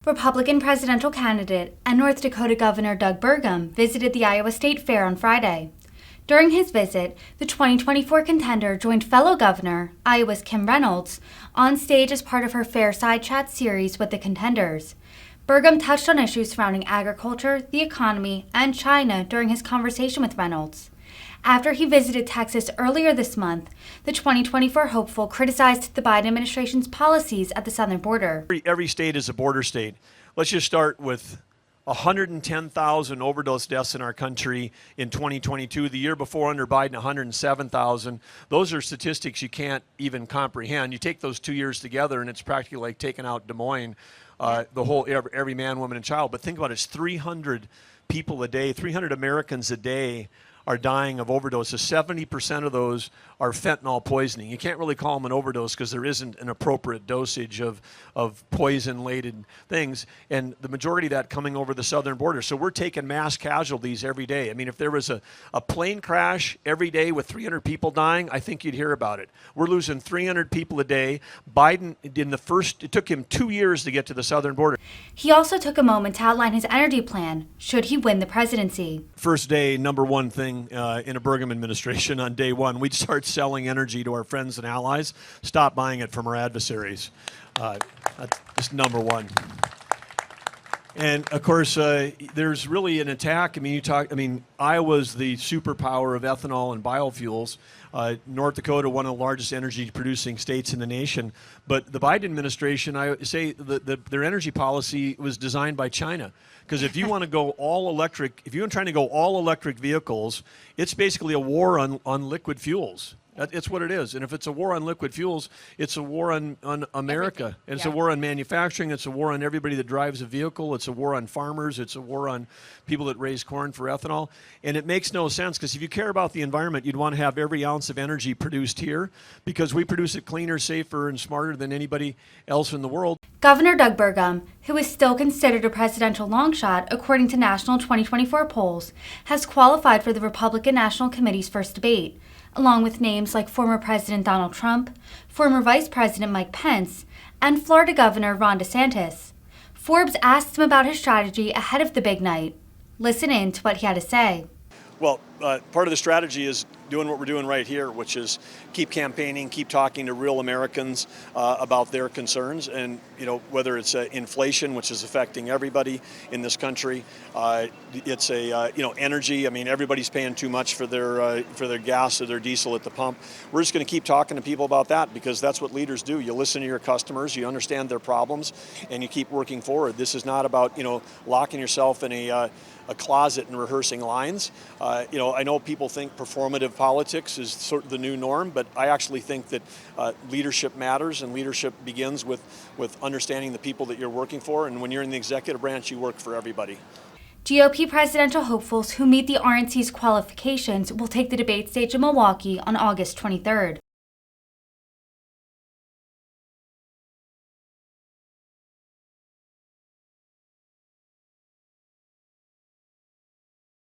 Republican presidential candidate and North Dakota Governor Doug Burgum visited the Iowa State Fair on Friday. During his visit, the 2024 contender joined fellow governor, Iowa's Kim Reynolds, on stage as part of her Fair Side Chat series with the contenders. Burgum touched on issues surrounding agriculture, the economy, and China during his conversation with Reynolds. After he visited Texas earlier this month, the 2024 hopeful criticized the Biden administration's policies at the southern border. Every state is a border state. Let's just start with 110,000 overdose deaths in our country in 2022. The year before, under Biden, 107,000. Those are statistics you can't even comprehend. You take those 2 years together, and it's practically like taking out Des Moines, the whole every man, woman, and child. But think about it, it's 300 people a day, 300 Americans a day are dying of overdoses. 70% of those are fentanyl poisoning. You can't really call them an overdose because there isn't an appropriate dosage of poison-laden things, and the majority of that coming over the southern border. So we're taking mass casualties every day. I mean, if there was a plane crash every day with 300 people dying, I think you'd hear about it. We're losing 300 people a day. Biden, it took him 2 years to get to the southern border. He also took a moment to outline his energy plan should he win the presidency. First day, number one thing in a Burgum administration on day one, we'd start selling energy to our friends and allies, stop buying it from our adversaries. That's just number one. And of course, there's really an attack. Iowa's the superpower of ethanol and biofuels. North Dakota, one of the largest energy producing states in the nation. But the Biden administration, I say their energy policy was designed by China. Because if you want to go all electric, if you're trying to go all electric vehicles, it's basically a war on liquid fuels. It's what it is. And if it's a war on liquid fuels, it's a war on America. And it's a war on manufacturing. It's a war on everybody that drives a vehicle. It's a war on farmers. It's a war on people that raise corn for ethanol. And it makes no sense, because if you care about the environment, you'd want to have every ounce of energy produced here, because we produce it cleaner, safer, and smarter than anybody else in the world. Governor Doug Burgum, who is still considered a presidential longshot according to national 2024 polls, has qualified for the Republican National Committee's first debate, along with names like former President Donald Trump, former Vice President Mike Pence, and Florida Governor Ron DeSantis. Forbes asked him about his strategy ahead of the big night. Listen in to what he had to say. Well, part of the strategy is doing what we're doing right here, which is keep campaigning, keep talking to real Americans about their concerns, and whether it's inflation, which is affecting everybody in this country, it's energy. I mean, everybody's paying too much for their gas or their diesel at the pump. We're just going to keep talking to people about that, because that's what leaders do. You listen to your customers, you understand their problems, and you keep working forward. This is not about locking yourself in a closet and rehearsing lines. I know people think performative politics is sort of the new norm, but I actually think that leadership matters, and leadership begins with understanding the people that you're working for. And when you're in the executive branch, you work for everybody. GOP presidential hopefuls who meet the RNC's qualifications will take the debate stage in Milwaukee on August 23rd.